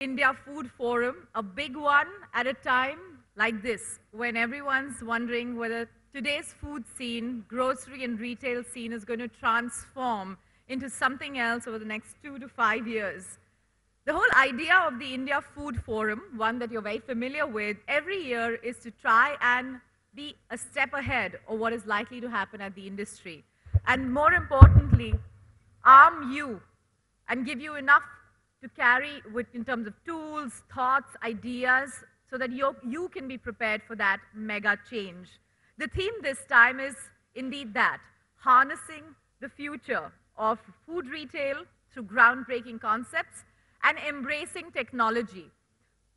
India Food Forum, a big one at a time like this, when everyone's wondering whether today's food scene, grocery and retail scene is going to transform into something else over the next 2 to 5 years. The whole idea of the India Food Forum, one that you're very familiar with, every year is to try and be a step ahead of what is likely to happen at the industry. And more importantly, arm you and give you enough to carry with, in terms of tools, thoughts, ideas, so that you can be prepared for that mega change. The theme this time is indeed that, harnessing the future of food retail through groundbreaking concepts and embracing technology.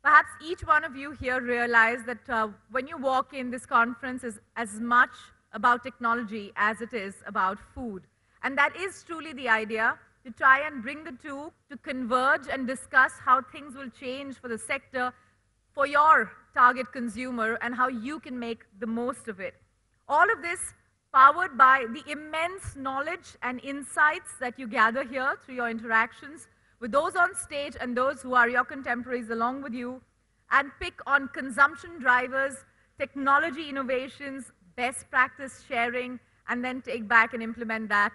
Perhaps each one of you here realize that when you walk in, this conference is as much about technology as it is about food. And that is truly the idea, to try and bring the two to converge and discuss how things will change for the sector, for your target consumer, and how you can make the most of it. All of this powered by the immense knowledge and insights that you gather here through your interactions with those on stage and those who are your contemporaries along with you, and pick on consumption drivers, technology innovations, best practice sharing, and then take back and implement that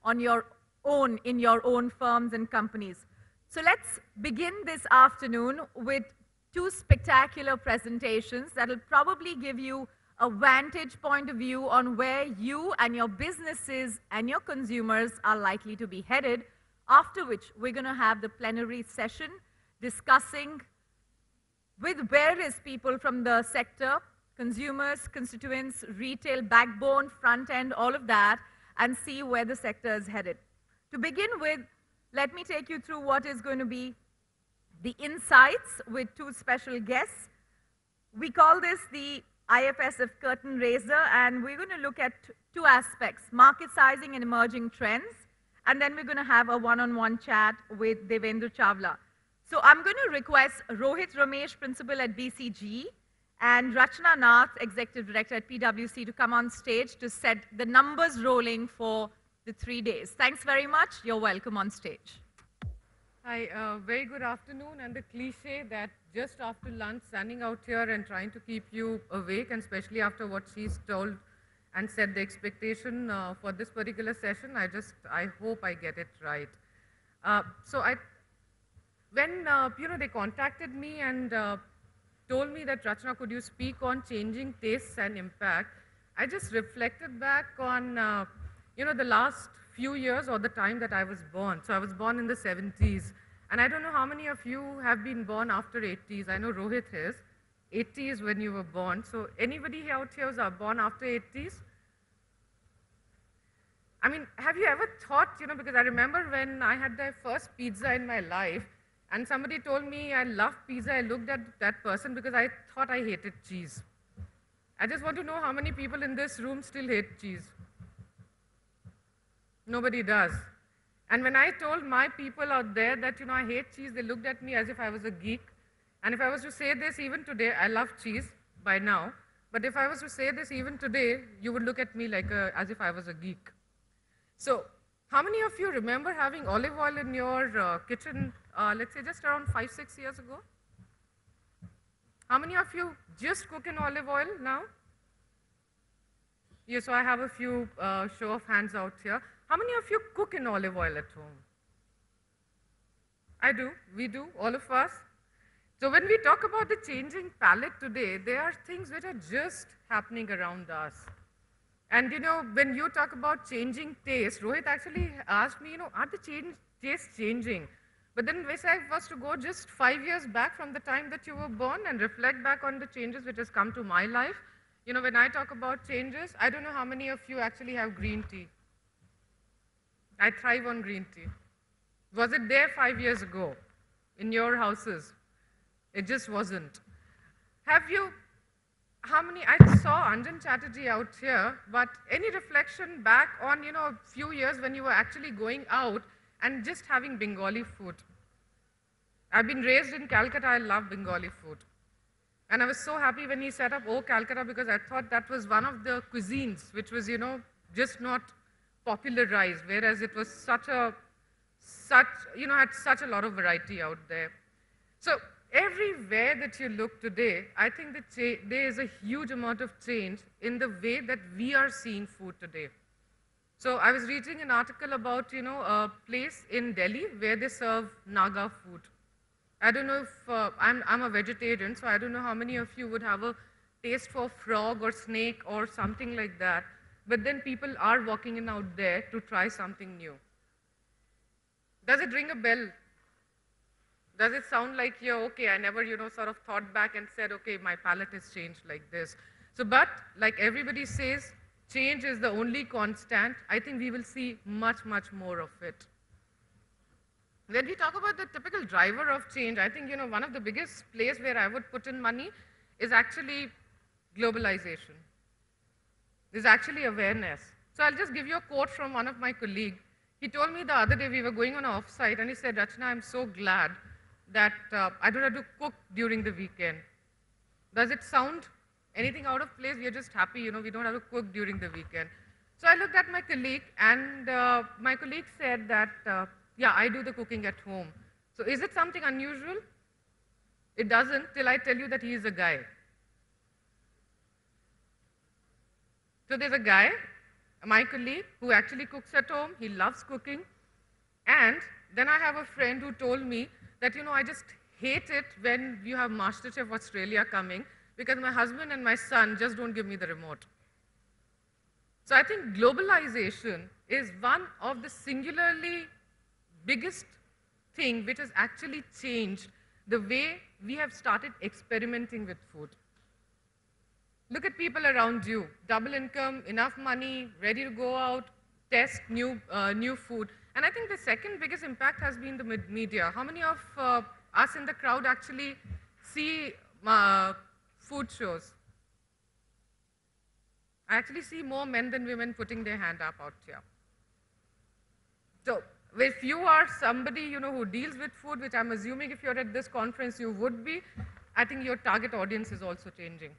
on your own, in your own firms and companies. So let's begin this afternoon with two spectacular presentations that will probably give you a vantage point of view on where you and your businesses and your consumers are likely to be headed, after which we're going to have the plenary session discussing with various people from the sector, consumers, constituents, retail, backbone, front end, all of that, and see where the sector is headed. To begin with, let me take you through what is going to be the insights with two special guests. We call this the IFSF Curtain Raiser, and we're going to look at two aspects, market sizing and emerging trends, and then we're going to have a one-on-one chat with Devendra Chawla. So I'm going to request Rohit Ramesh, Principal at BCG, and Rachna Nath, Executive Director at PwC, to come on stage to set the numbers rolling for the 3 days. Thanks very much. You're welcome on stage. Hi, very good afternoon. And the cliche that just after lunch, standing out here and trying to keep you awake, and especially after what she's told and set the expectation for this particular session, I hope I get it right. When they contacted me and told me that, Rachna, could you speak on changing tastes and impact, I just reflected back on the last few years or the time that I was born. So I was born in the 70s. And I don't know how many of you have been born after 80s. I know Rohit is. 80s when you were born. So anybody out here was born after 80s? I mean, have you ever thought, because I remember when I had the first pizza in my life, and somebody told me I love pizza, I looked at that person because I thought I hated cheese. I just want to know how many people in this room still hate cheese. Nobody does. And when I told my people out there that, I hate cheese, they looked at me as if I was a geek. And if I was to say this even today, I love cheese by now, but if I was to say this even today, you would look at me like as if I was a geek. So how many of you remember having olive oil in your kitchen, let's say just around 5-6 years ago? How many of you just cook in olive oil now? Yeah, so I have a few show of hands out here. How many of you cook in olive oil at home? I do, we do, all of us. So when we talk about the changing palette today, there are things which are just happening around us. And when you talk about changing taste, Rohit actually asked me, are the tastes changing? But then if I was to go just 5 years back from the time that you were born and reflect back on the changes which has come to my life, when I talk about changes, I don't know how many of you actually have green tea. I thrive on green tea. Was it there 5 years ago in your houses? It just wasn't. I saw Anjan Chatterjee out here, but any reflection back on, a few years when you were actually going out and just having Bengali food? I've been raised in Calcutta, I love Bengali food. And I was so happy when he set up O Calcutta because I thought that was one of the cuisines which was, just not popularized, whereas it was had such a lot of variety out there. So everywhere that you look today, I think that there is a huge amount of change in the way that we are seeing food today. So I was reading an article about, a place in Delhi where they serve Naga food. I don't know if, I'm a vegetarian, so I don't know how many of you would have a taste for frog or snake or something like that. But then people are walking in out there to try something new. Does it ring a bell? Does it sound like, yeah, okay, I never, sort of thought back and said, okay, my palate has changed like this. So, but like everybody says, change is the only constant. I think we will see much, much more of it. When we talk about the typical driver of change, I think, one of the biggest place where I would put in money is actually globalization. There's actually awareness. So I'll just give you a quote from one of my colleagues. He told me the other day we were going on an offsite and he said, Rachna, I'm so glad that I don't have to cook during the weekend. Does it sound anything out of place? We are just happy, we don't have to cook during the weekend. So I looked at my colleague and my colleague said that, yeah, I do the cooking at home. So is it something unusual? It doesn't till I tell you that he is a guy. So there's a guy, my colleague, who actually cooks at home. He loves cooking. And then I have a friend who told me that, I just hate it when you have MasterChef Australia coming because my husband and my son just don't give me the remote. So I think globalization is one of the singularly biggest thing which has actually changed the way we have started experimenting with food. Look at people around you, double income, enough money, ready to go out, test new food. And I think the second biggest impact has been the media. How many of us in the crowd actually see food shows? I actually see more men than women putting their hand up out here. So if you are somebody who deals with food, which I'm assuming if you're at this conference you would be, I think your target audience is also changing.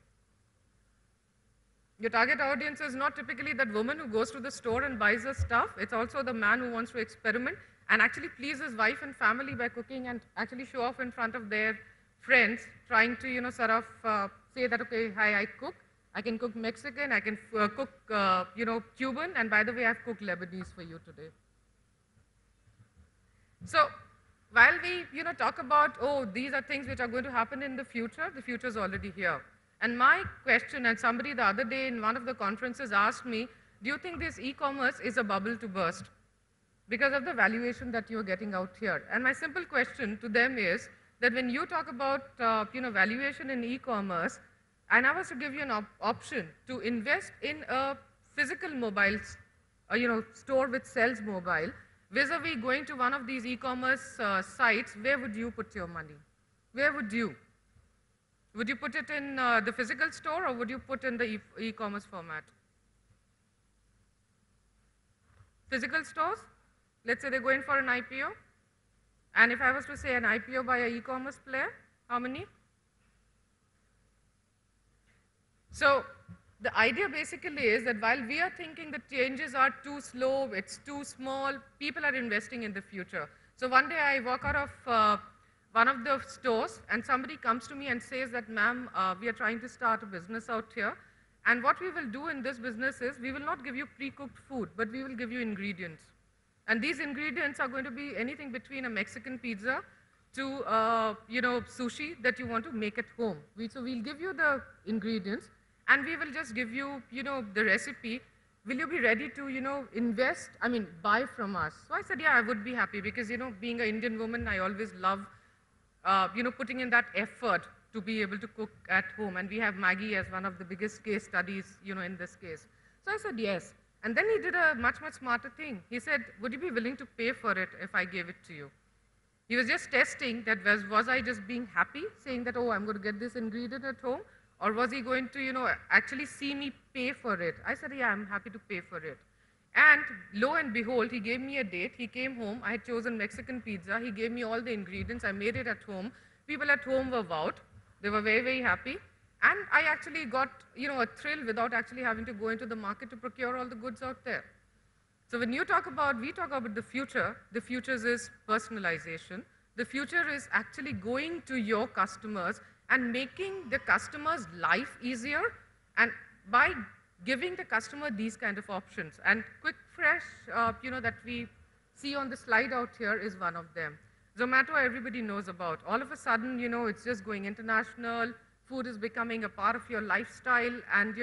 Your target audience is not typically that woman who goes to the store and buys the stuff. It's also the man who wants to experiment and actually please his wife and family by cooking and actually show off in front of their friends, trying to, sort of say that, okay, hi, I cook. I can cook Mexican, I can cook, Cuban, and by the way, I've cooked Lebanese for you today. So while we, talk about, oh, these are things which are going to happen in the future is already here. And my question, and somebody the other day in one of the conferences asked me, do you think this e-commerce is a bubble to burst because of the valuation that you're getting out here? And my simple question to them is that when you talk about, valuation in e-commerce, and I was to give you an option to invest in a physical mobile, store which sells mobile, vis-a-vis going to one of these e-commerce sites, where would you put your money? Where would you? Would you put it in the physical store or would you put in the e-commerce format? Physical stores? Let's say they're going for an IPO. And if I was to say an IPO by an e-commerce player, how many? So the idea basically is that while we are thinking the changes are too slow, it's too small, people are investing in the future. So one day I walk out of one of the stores and somebody comes to me and says that, ma'am, we are trying to start a business out here. And what we will do in this business is we will not give you pre-cooked food, but we will give you ingredients. And these ingredients are going to be anything between a Mexican pizza to, sushi that you want to make at home. So we'll give you the ingredients and we will just give you, the recipe. Will you be ready to, invest, buy from us? So I said, yeah, I would be happy because, being an Indian woman, I always love putting in that effort to be able to cook at home. And we have Maggie as one of the biggest case studies, in this case. So I said, yes. And then he did a much, much smarter thing. He said, would you be willing to pay for it if I gave it to you? He was just testing that was I just being happy, saying that, oh, I'm going to get this ingredient at home? Or was he going to, actually see me pay for it? I said, yeah, I'm happy to pay for it. And lo and behold, he gave me a date. He came home. I had chosen Mexican pizza. He gave me all the ingredients. I made it at home. People at home were wowed. They were very, very happy. And I actually got, a thrill without actually having to go into the market to procure all the goods out there. So when we talk about the future is personalization. The future is actually going to your customers and making the customer's life easier, and by giving the customer these kind of options. And Quick Fresh, that we see on the slide out here is one of them. Zomato, everybody knows about. All of a sudden, it's just going international. Food is becoming a part of your lifestyle, and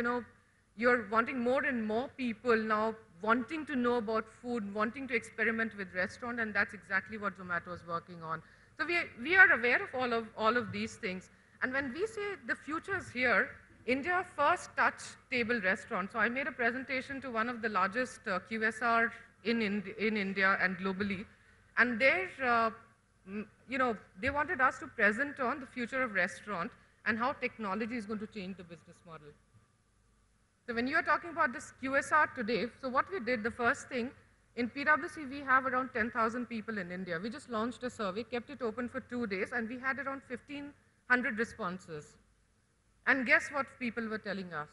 you're wanting more and more people now wanting to know about food, wanting to experiment with restaurant, and that's exactly what Zomato is working on. So we are aware of all of these things. And when we say the future is here, India first touch table restaurant. So I made a presentation to one of the largest QSR in India and globally. And there, they wanted us to present on the future of restaurant and how technology is going to change the business model. So when you are talking about this QSR today, so what we did, the first thing, in PwC, we have around 10,000 people in India. We just launched a survey, kept it open for 2 days, and we had around 1,500 responses. And guess what people were telling us?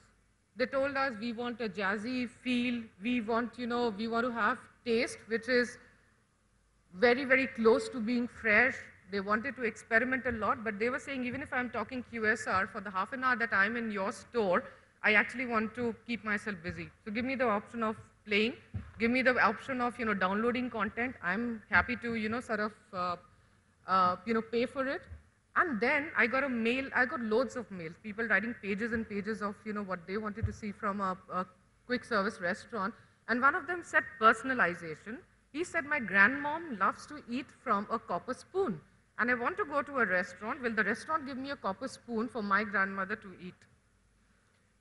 They told us we want a jazzy feel, we want to have taste, which is very, very close to being fresh. They wanted to experiment a lot, but they were saying, even if I'm talking QSR, for the half an hour that I'm in your store, I actually want to keep myself busy. So give me the option of playing, give me the option of downloading content. I'm happy to pay for it. And then I got loads of mails, people writing pages and pages of what they wanted to see from a quick service restaurant. And one of them said personalization. He said, my grandmom loves to eat from a copper spoon, and I want to go to a restaurant. Will the restaurant give me a copper spoon for my grandmother to eat?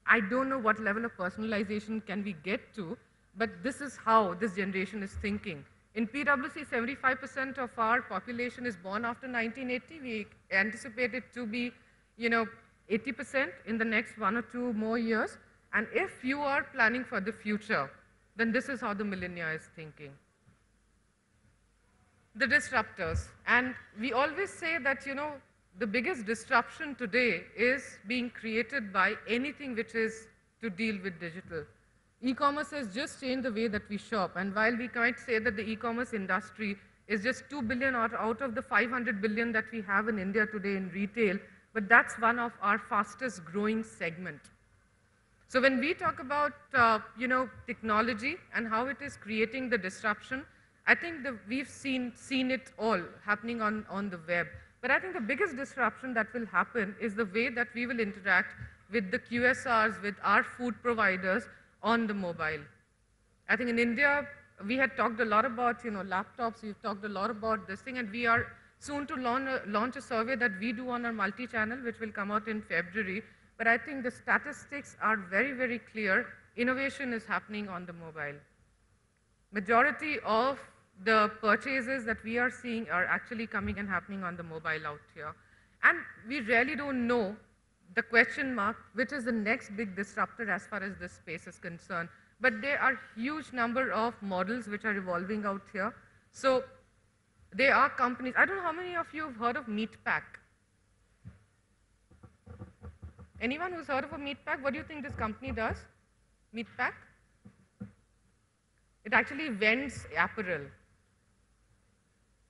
I don't know what level of personalization can we get to, but this is how this generation is thinking. In PwC, 75% of our population is born after 1980. We anticipate it to be, 80% in the next 1 or 2 more years. And if you are planning for the future, then this is how the millennia is thinking. The disruptors. And we always say that, the biggest disruption today is being created by anything which is to deal with digital. E-commerce has just changed the way that we shop. And while we might say that the e-commerce industry is just 2 billion out of the 500 billion that we have in India today in retail, but that's one of our fastest growing segment. So when we talk about, technology and how it is creating the disruption, I think we've seen it all happening on the web. But I think the biggest disruption that will happen is the way that we will interact with the QSRs, with our food providers on the mobile. I think in India, we had talked a lot about laptops, we've talked a lot about this thing, and we are soon to launch a survey that we do on our multi-channel, which will come out in February. But I think the statistics are very, very clear. Innovation is happening on the mobile. Majority of the purchases that we are seeing are actually coming and happening on the mobile out here. And we really don't know the question mark, which is the next big disruptor as far as this space is concerned. But there are huge number of models which are evolving out here. So there are companies, I don't know how many of you have heard of Meatpack. Anyone who's heard of a Meatpack? What do you think this company does? Meatpack? It actually vends apparel.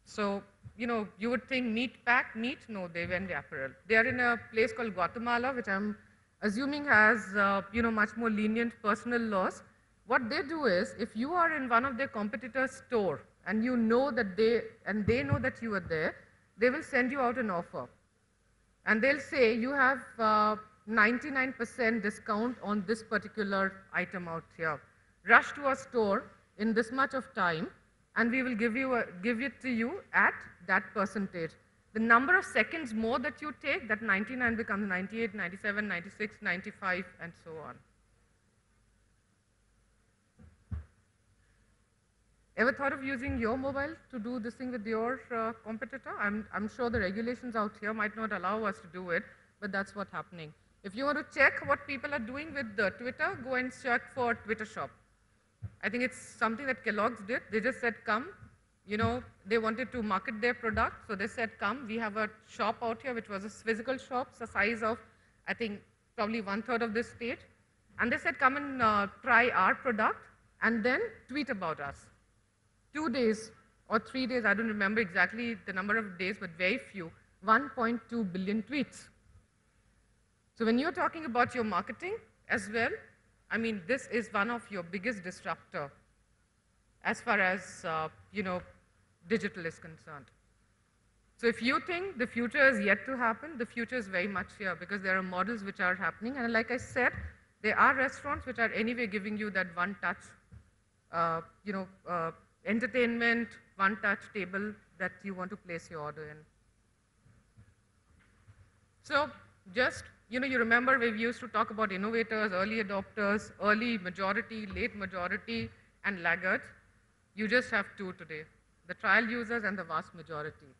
So, you would think Meatpack, meat? No, they vend apparel. They are in a place called Guatemala, which I'm assuming has, much more lenient personal laws. What they do is, if you are in one of their competitors' store and you know that they know that you are there, they will send you out an offer. And they'll say, you have 99% discount on this particular item out here. Rush to our store in this much of time, and we will give it to you at that percentage. The number of seconds more that you take, that 99 becomes 98, 97, 96, 95, and so on. Ever thought of using your mobile to do this thing with your competitor? I'm sure the regulations out here might not allow us to do it, but that's what's happening. If you want to check what people are doing with Twitter, go and check for Twitter Shop. I think it's something that Kellogg's did. They just said, come. They wanted to market their product, so they said, come. We have a shop out here, which was a physical shop, the size of, I think, probably 1/3 of this state. And they said, come and try our product, and then tweet about us. 2 days or 3 days, I don't remember exactly the number of days, but very few, 1.2 billion tweets. So when you're talking about your marketing as well, I mean, this is one of your biggest disruptor as far as, digital is concerned. So if you think the future is yet to happen, the future is very much here because there are models which are happening. And like I said, there are restaurants which are anyway giving you that one-touch, entertainment, one-touch table that you want to place your order in. So just, you remember we used to talk about innovators, early adopters, early majority, late majority, and laggards. You just have two today, the trial users and the vast majority.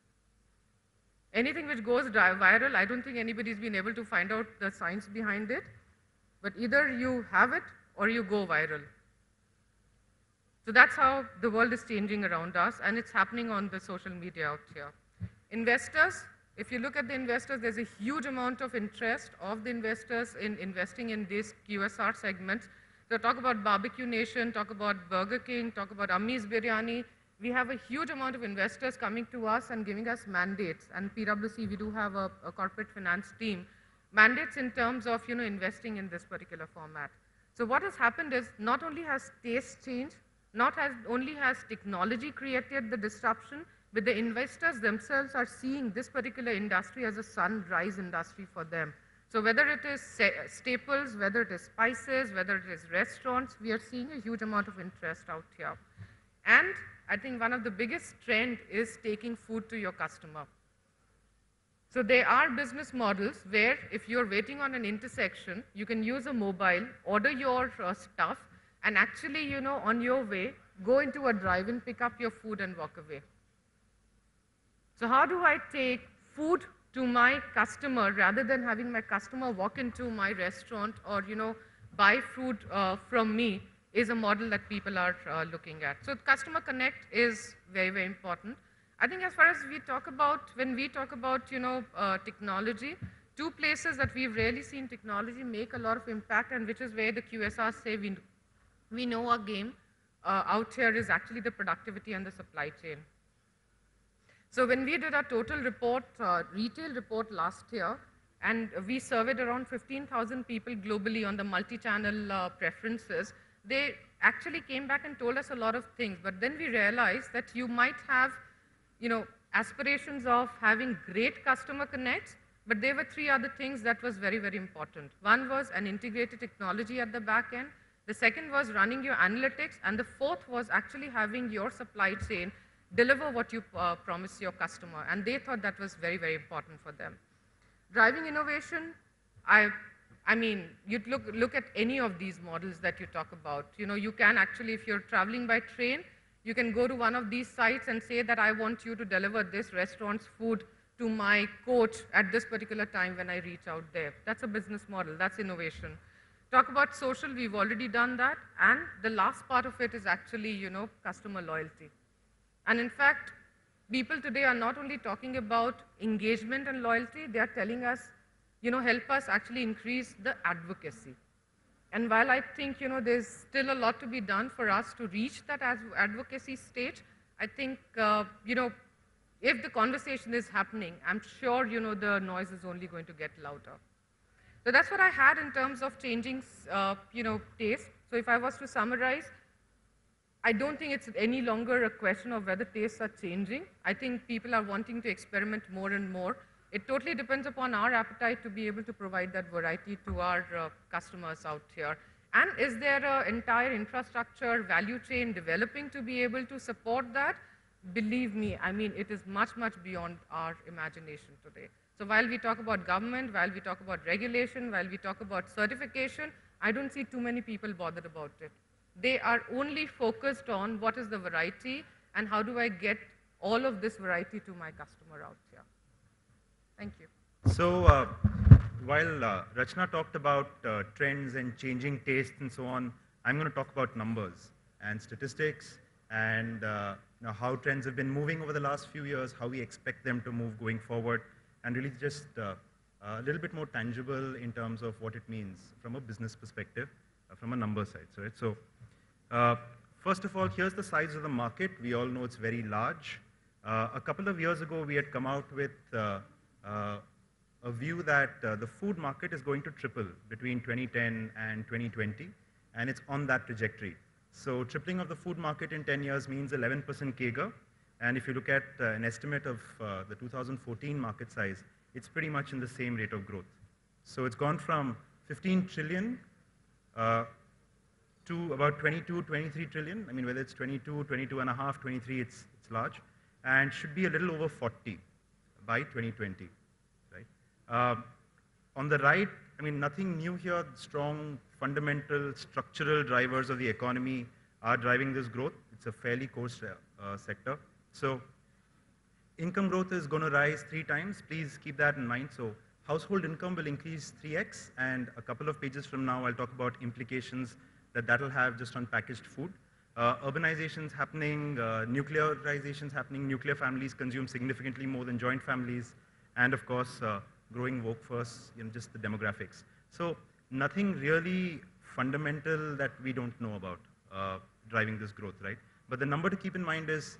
Anything which goes viral, I don't think anybody's been able to find out the science behind it, but either you have it or you go viral. So that's how the world is changing around us, and it's happening on the social media out here. Investors, if you look at the investors, there's a huge amount of interest of the investors in investing in this QSR segment. So talk about Barbecue Nation, talk about Burger King, talk about Ammy's Biryani. We have a huge amount of investors coming to us and giving us mandates. And PwC, we do have a corporate finance team. Mandates in terms of, investing in this particular format. So what has happened is not only has taste changed, not only has technology created the disruption, but the investors themselves are seeing this particular industry as a sunrise industry for them. So whether it is staples, whether it is spices, whether it is restaurants, we are seeing a huge amount of interest out here. And I think one of the biggest trend is taking food to your customer. So there are business models where if you're waiting on an intersection, you can use a mobile, order your stuff, and actually, on your way, go into a drive-in, pick up your food and walk away. So how do I take food to my customer rather than having my customer walk into my restaurant or, buy food from me is a model that people are looking at. So customer connect is very, very important. I think as far as when we talk about, technology, two places that we've really seen technology make a lot of impact and which is where the QSRs say we know our game out here is actually the productivity and the supply chain. So when we did our total report, retail report last year, and we surveyed around 15,000 people globally on the multi-channel preferences, they actually came back and told us a lot of things. But then we realized that you might have, aspirations of having great customer connects, but there were three other things that was very, very important. One was an integrated technology at the back end. The second was running your analytics. And the fourth was actually having your supply chain deliver what you promise your customer. And they thought that was very, very important for them. Driving innovation, I mean, you'd look at any of these models that you talk about. You can actually, if you're traveling by train, you can go to one of these sites and say that I want you to deliver this restaurant's food to my coach at this particular time when I reach out there. That's a business model, that's innovation. Talk about social, we've already done that. And the last part of it is actually, customer loyalty. And in fact, people today are not only talking about engagement and loyalty, they are telling us, help us actually increase the advocacy. And while I think, there's still a lot to be done for us to reach that advocacy stage, I think, if the conversation is happening, I'm sure, the noise is only going to get louder. So that's what I had in terms of changing, taste. So if I was to summarize, I don't think it's any longer a question of whether tastes are changing. I think people are wanting to experiment more and more. It totally depends upon our appetite to be able to provide that variety to our customers out here. And is there an entire infrastructure, value chain developing to be able to support that? Believe me, I mean, it is much, much beyond our imagination today. So while we talk about government, while we talk about regulation, while we talk about certification, I don't see too many people bothered about it. They are only focused on what is the variety and how do I get all of this variety to my customer out here. Thank you. So while Rachna talked about trends and changing tastes and so on, I'm going to talk about numbers and statistics and how trends have been moving over the last few years, how we expect them to move going forward, and really just a little bit more tangible in terms of what it means from a business perspective, from a number side. Right? So first of all, here's the size of the market. We all know it's very large. A couple of years ago, we had come out with a view that the food market is going to triple between 2010 and 2020, and it's on that trajectory. So tripling of the food market in 10 years means 11% CAGR, and if you look at an estimate of the 2014 market size, it's pretty much in the same rate of growth. So it's gone from 15 trillion to about 22, 23 trillion. I mean, whether it's 22, 22 and a half, 23, it's large, and should be a little over 40 by 2020, right? On the right, I mean, nothing new here. Strong, fundamental, structural drivers of the economy are driving this growth. It's a fairly core sector. So income growth is going to rise 3 times. Please keep that in mind. So household income will increase 3x, and a couple of pages from now, I'll talk about implications that will have just on packaged food. Urbanization's happening, nuclearization's happening, nuclear families consume significantly more than joint families, and of course, growing workforce, just the demographics. So nothing really fundamental that we don't know about driving this growth, right? But the number to keep in mind is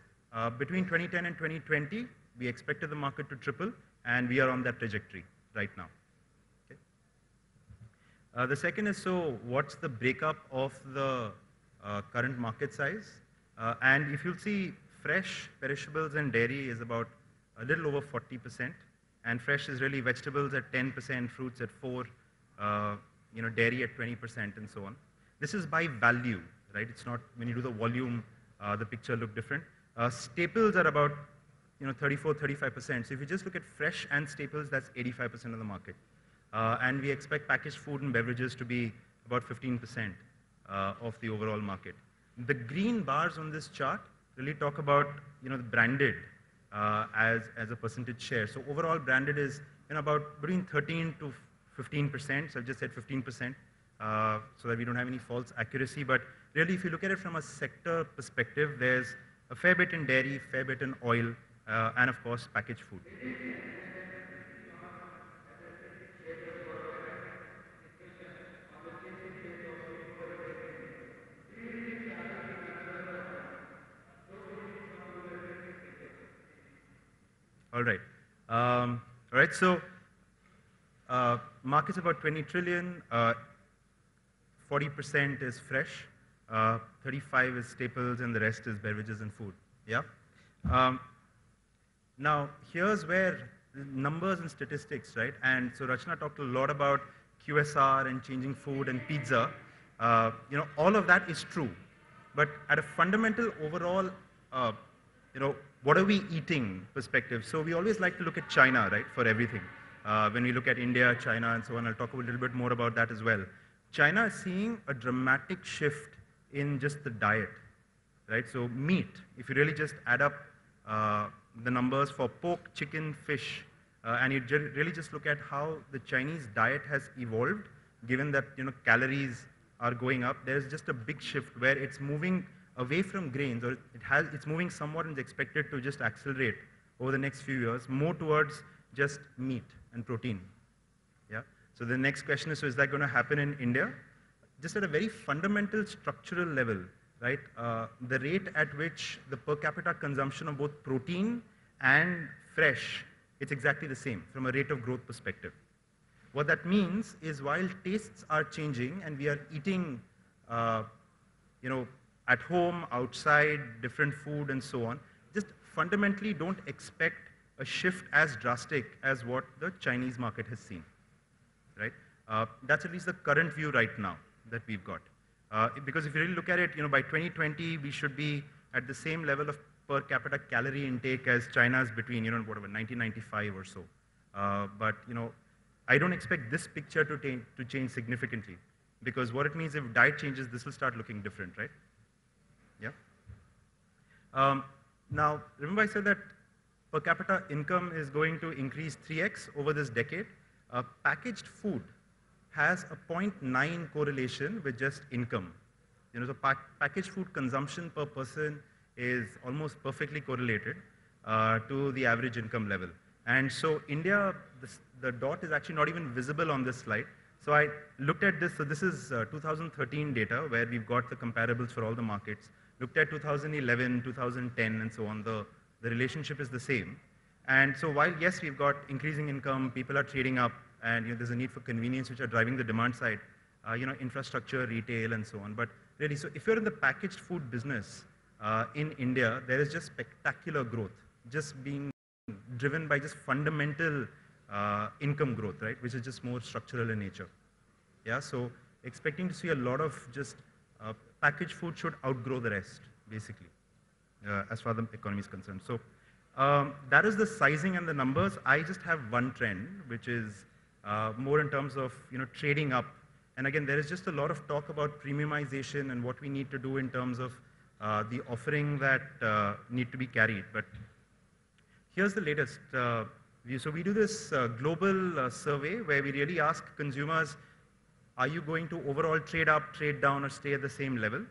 between 2010 and 2020, we expected the market to triple, and we are on that trajectory right now. Okay? The second is, so what's the breakup of the current market size? And if you'll see, fresh, perishables, and dairy is about a little over 40%, and fresh is really vegetables at 10%, fruits at 4%, dairy at 20%, and so on. This is by value, right? It's not, when you do the volume, the picture look different. Staples are about 34, 35%. So if you just look at fresh and staples, that's 85% of the market. And we expect packaged food and beverages to be about 15% of the overall market. The green bars on this chart really talk about the branded as a percentage share. So overall branded is about between 13 to 15%. So I've just said 15% so that we don't have any false accuracy. But really, if you look at it from a sector perspective, there's a fair bit in dairy, fair bit in oil, and of course, packaged food. All right. All right. So market's about 20 trillion. 40% is fresh. 35 is staples, and the rest is beverages and food. Yeah. Now here's where numbers and statistics, right? And so Rachna talked a lot about QSR and changing food and pizza. All of that is true, but at a fundamental overall, what are we eating perspective? So we always like to look at China, right, for everything. When we look at India, China, and so on, I'll talk a little bit more about that as well. China is seeing a dramatic shift in just the diet, right? So meat, if you really just add up the numbers for pork, chicken, fish, and you really just look at how the Chinese diet has evolved, given that calories are going up, there's just a big shift where it's moving away from grains, or it's moving somewhat and is expected to just accelerate over the next few years, more towards just meat and protein. Yeah. So the next question is, so is that going to happen in India? Just at a very fundamental structural level, right? The rate at which the per capita consumption of both protein and fresh, it's exactly the same from a rate of growth perspective. What that means is while tastes are changing and we are eating, at home, outside, different food and so on, just fundamentally don't expect a shift as drastic as what the Chinese market has seen, right? That's at least the current view right now that we've got. Because if you really look at it, by 2020, we should be at the same level of per capita calorie intake as China's between, whatever, 1995 or so. But, I don't expect this picture to change significantly, because what it means, if diet changes, this will start looking different, right? Yeah. Now, remember I said that per capita income is going to increase 3x over this decade. Packaged food has a 0.9 correlation with just income. So packaged food consumption per person is almost perfectly correlated to the average income level. And so India, the dot is actually not even visible on this slide. So I looked at this. So this is 2013 data where we've got the comparables for all the markets. looked at 2011, 2010, and so on, the relationship is the same. And so while, yes, we've got increasing income, people are trading up, and there's a need for convenience, which are driving the demand side, infrastructure, retail, and so on. But really, so if you're in the packaged food business in India, there is just spectacular growth, just being driven by just fundamental income growth, right, which is just more structural in nature. Yeah, so expecting to see a lot of just packaged food should outgrow the rest, basically, as far as the economy is concerned. So that is the sizing and the numbers. I just have one trend, which is more in terms of trading up. And again, there is just a lot of talk about premiumization and what we need to do in terms of the offering that need to be carried. But here's the latest view. So we do this global survey where we really ask consumers, are you going to overall trade up, trade down, or stay at the same level?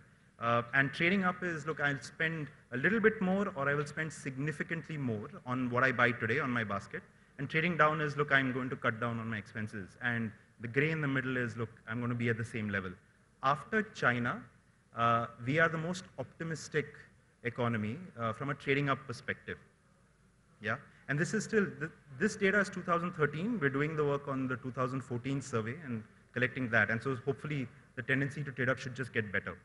And trading up is, look, I'll spend a little bit more, or I will spend significantly more on what I buy today on my basket. And trading down is, look, I'm going to cut down on my expenses. And the gray in the middle is, look, I'm going to be at the same level. After China, we are the most optimistic economy from a trading up perspective. Yeah, and this is still, this data is 2013. We're doing the work on the 2014 survey and collecting that. And so hopefully the tendency to trade up should just get better.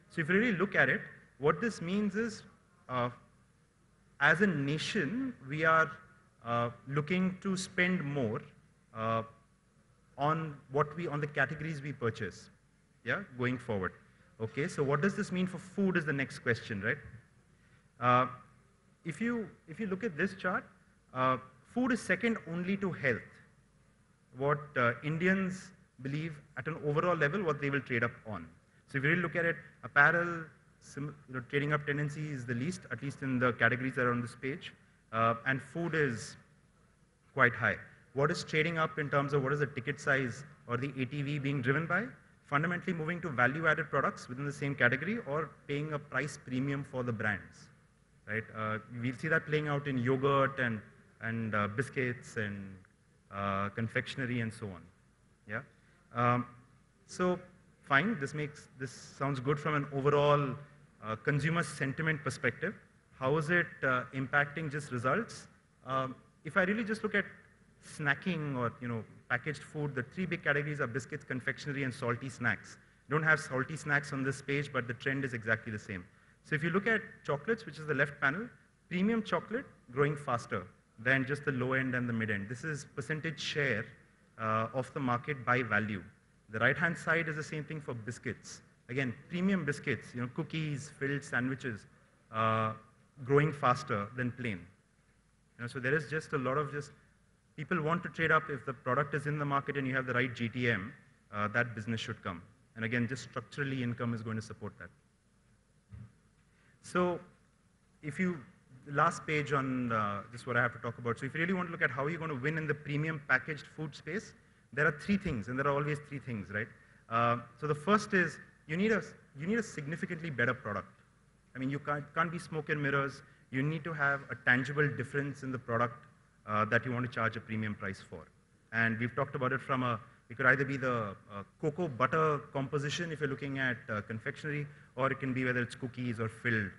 So if you really look at it, what this means is, as a nation, we are looking to spend more on the categories we purchase, yeah, going forward. Okay, so what does this mean for food is the next question, right? If you look at this chart, food is second only to health. What Indians believe at an overall level, what they will trade up on. So if you really look at it, apparel, trading up tendency is the least, at least in the categories that are on this page, and food is quite high. What is trading up in terms of what is the ticket size or the ATV being driven by? Fundamentally moving to value-added products within the same category or paying a price premium for the brands, right? We'll see that playing out in yogurt and biscuits and confectionery and so on, yeah? So fine, this sounds good from an overall consumer sentiment perspective. How is it impacting just results? If I really just look at snacking or packaged food, the three big categories are biscuits, confectionery, and salty snacks. Don't have salty snacks on this page, but the trend is exactly the same. So if you look at chocolates, which is the left panel, premium chocolate growing faster than just the low end and the mid end. This is percentage share of the market by value. The right-hand side is the same thing for biscuits. Again, premium biscuits, cookies, filled sandwiches, growing faster than plain. So there is just a lot of people want to trade up. If the product is in the market and you have the right GTM, that business should come. And again, just structurally, income is going to support that. So last page on just what I have to talk about. So if you really want to look at how you're going to win in the premium packaged food space, there are three things, and there are always three things, right? So the first is you need a significantly better product. I mean, you can't be smoke and mirrors. You need to have a tangible difference in the product that you want to charge a premium price for. And we've talked about it from it could either be the cocoa butter composition if you're looking at confectionery, or it can be whether it's cookies or filled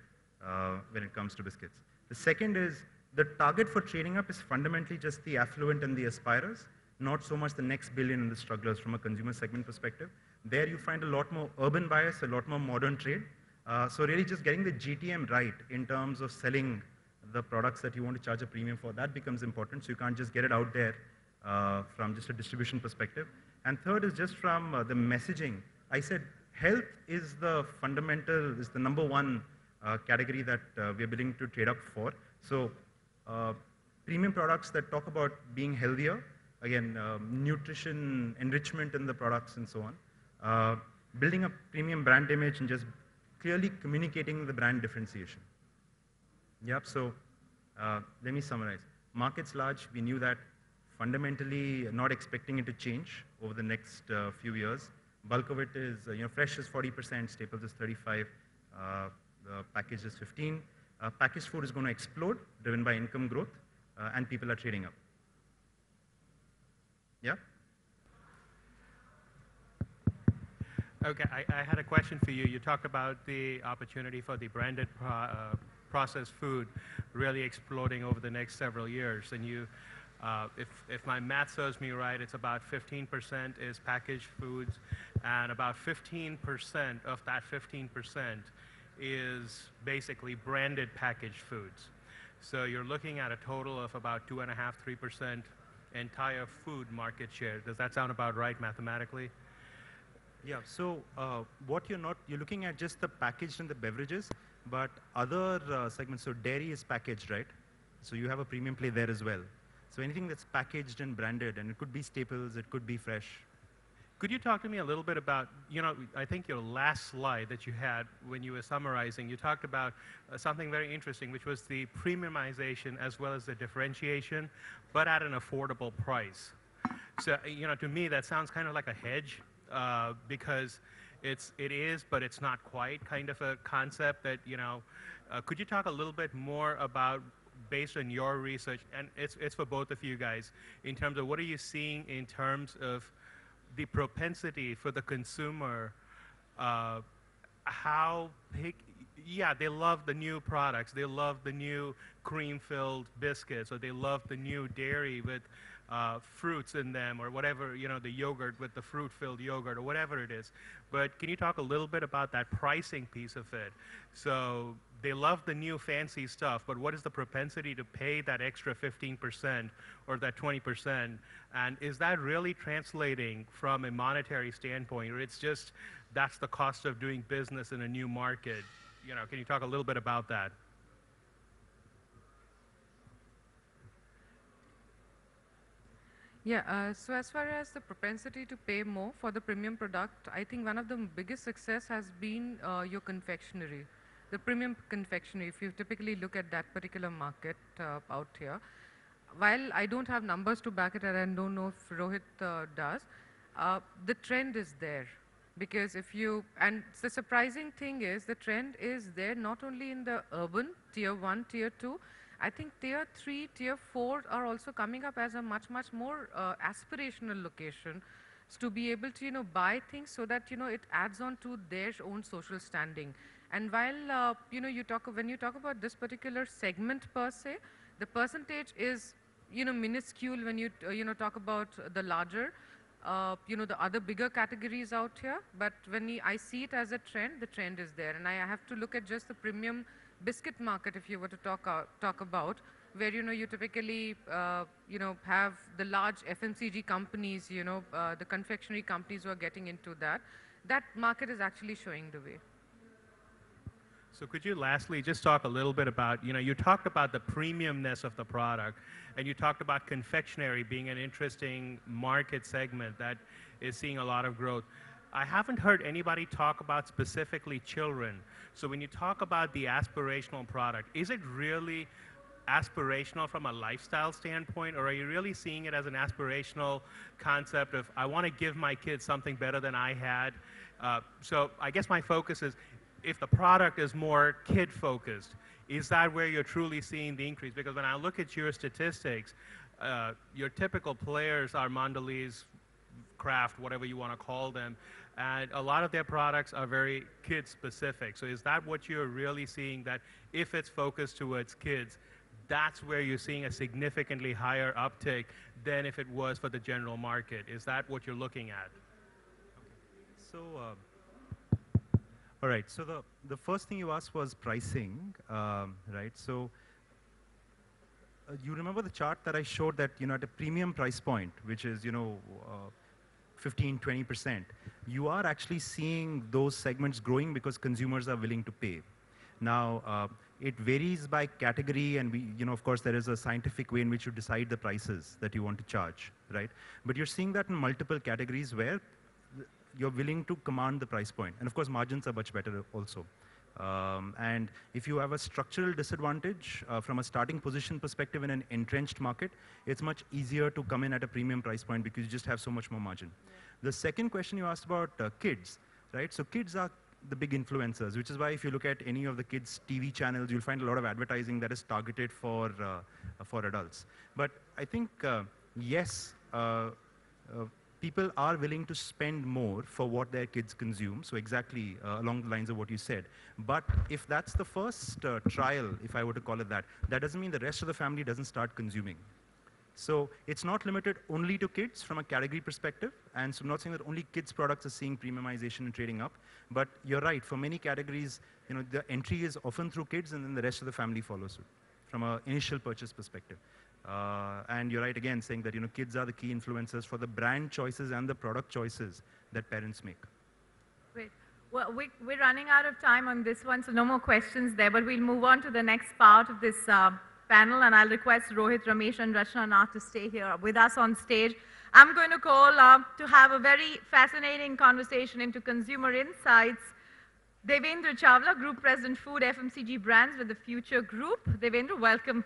when it comes to biscuits. The second is the target for trading up is fundamentally just the affluent and the aspirers, not so much the next billion and the strugglers from a consumer segment perspective. There you find a lot more urban bias, a lot more modern trade. So really just getting the GTM right in terms of selling the products that you want to charge a premium for, that becomes important. So you can't just get it out there from just a distribution perspective. And third is just from the messaging. I said health is the fundamental, is the number one category that we're willing to trade up for. So premium products that talk about being healthier, again, nutrition, enrichment in the products and so on. Building a premium brand image and just clearly communicating the brand differentiation. Yep, so let me summarize. Market's large, we knew that. Fundamentally, not expecting it to change over the next few years. Bulk of it is, fresh is 40%, staples is 35%, the package is 15%. Packaged food is going to explode, driven by income growth, and people are trading up. Yeah? Okay, I had a question for you. You talked about the opportunity for the branded processed food really exploding over the next several years. And if my math serves me right, it's about 15% is packaged foods, and about 15% of that 15% is basically branded packaged foods. So you're looking at a total of about 2.5, 3% entire food market share. Does that sound about right mathematically? Yeah, so what you're looking at just the packaged and the beverages, but other segments, so dairy is packaged, right? So you have a premium play there as well. So anything that's packaged and branded, and it could be staples, it could be fresh. Could you talk to me a little bit about, I think your last slide that you had when you were summarizing, you talked about something very interesting, which was the premiumization as well as the differentiation, but at an affordable price. So, to me, that sounds kind of like a hedge, because it is, but it's not quite kind of a concept that, could you talk a little bit more about, based on your research, and it's for both of you guys, in terms of what are you seeing in terms of the propensity for the consumer, they love the new products, they love the new cream-filled biscuits, or they love the new dairy with fruits in them, or whatever, the yogurt with the fruit-filled yogurt, or whatever it is. But can you talk a little bit about that pricing piece of it? So they love the new fancy stuff, but what is the propensity to pay that extra 15% or that 20%? And is that really translating from a monetary standpoint, or it's just that's the cost of doing business in a new market? Can you talk a little bit about that? Yeah, so as far as the propensity to pay more for the premium product, I think one of the biggest success has been your confectionery, the premium confectionery. If you typically look at that particular market out here, while I don't have numbers to back it, and I don't know if Rohit does, the trend is there. Because and the surprising thing is the trend is there not only in the urban, tier 1, tier 2, I think tier 3, tier 4 are also coming up as a much, much more aspirational location to be able to, buy things so that, it adds on to their own social standing. And while, when you talk about this particular segment per se, the percentage is, minuscule when you, talk about the larger, the other bigger categories out here. But when I see it as a trend, the trend is there. And I have to look at just the premium biscuit market, if you were to talk about, where you typically have the large FMCG companies, the confectionery companies who are getting into that. That market is actually showing the way. So could you lastly just talk a little bit about, you talked about the premiumness of the product, and you talked about confectionery being an interesting market segment that is seeing a lot of growth. I haven't heard anybody talk about specifically children. So when you talk about the aspirational product, is it really aspirational from a lifestyle standpoint, or are you really seeing it as an aspirational concept of, I want to give my kids something better than I had? So I guess my focus is, if the product is more kid-focused, is that where you're truly seeing the increase? Because when I look at your statistics, your typical players are Mondelez, Kraft, whatever you want to call them, and a lot of their products are very kid-specific. So is that what you're really seeing, that if it's focused towards kids, that's where you're seeing a significantly higher uptake than if it was for the general market? Is that what you're looking at? Okay. So, all right, so the first thing you asked was pricing, right? So you remember the chart that I showed that, at a premium price point, which is, 15, 20%, you are actually seeing those segments growing because consumers are willing to pay. Now, it varies by category, and of course, there is a scientific way in which you decide the prices that you want to charge, right? But you're seeing that in multiple categories where you're willing to command the price point. And of course, margins are much better also. And if you have a structural disadvantage from a starting position perspective in an entrenched market, it's much easier to come in at a premium price point because you just have so much more margin. Yeah. The second question you asked about kids, right? So kids are the big influencers, which is why if you look at any of the kids' TV channels, you'll find a lot of advertising that is targeted for adults. But I think, yes, people are willing to spend more for what their kids consume. So exactly along the lines of what you said. But if that's the first trial, if I were to call it that, that doesn't mean the rest of the family doesn't start consuming. So it's not limited only to kids from a category perspective, and so I'm not saying that only kids products are seeing premiumization and trading up, but you're right, for many categories, the entry is often through kids and then the rest of the family follows suit from an initial purchase perspective. And you're right again saying that kids are the key influencers for the brand choices and the product choices that parents make. Great. Well, we're running out of time on this one, so no more questions there, but we'll move on to the next part of this panel, and I'll request Rohit, Ramesh, and Rachna Nath to stay here with us on stage. I'm going to call to have a very fascinating conversation into consumer insights. Devendra Chawla, Group President, Food FMCG Brands with the Future Group. Devendra, welcome.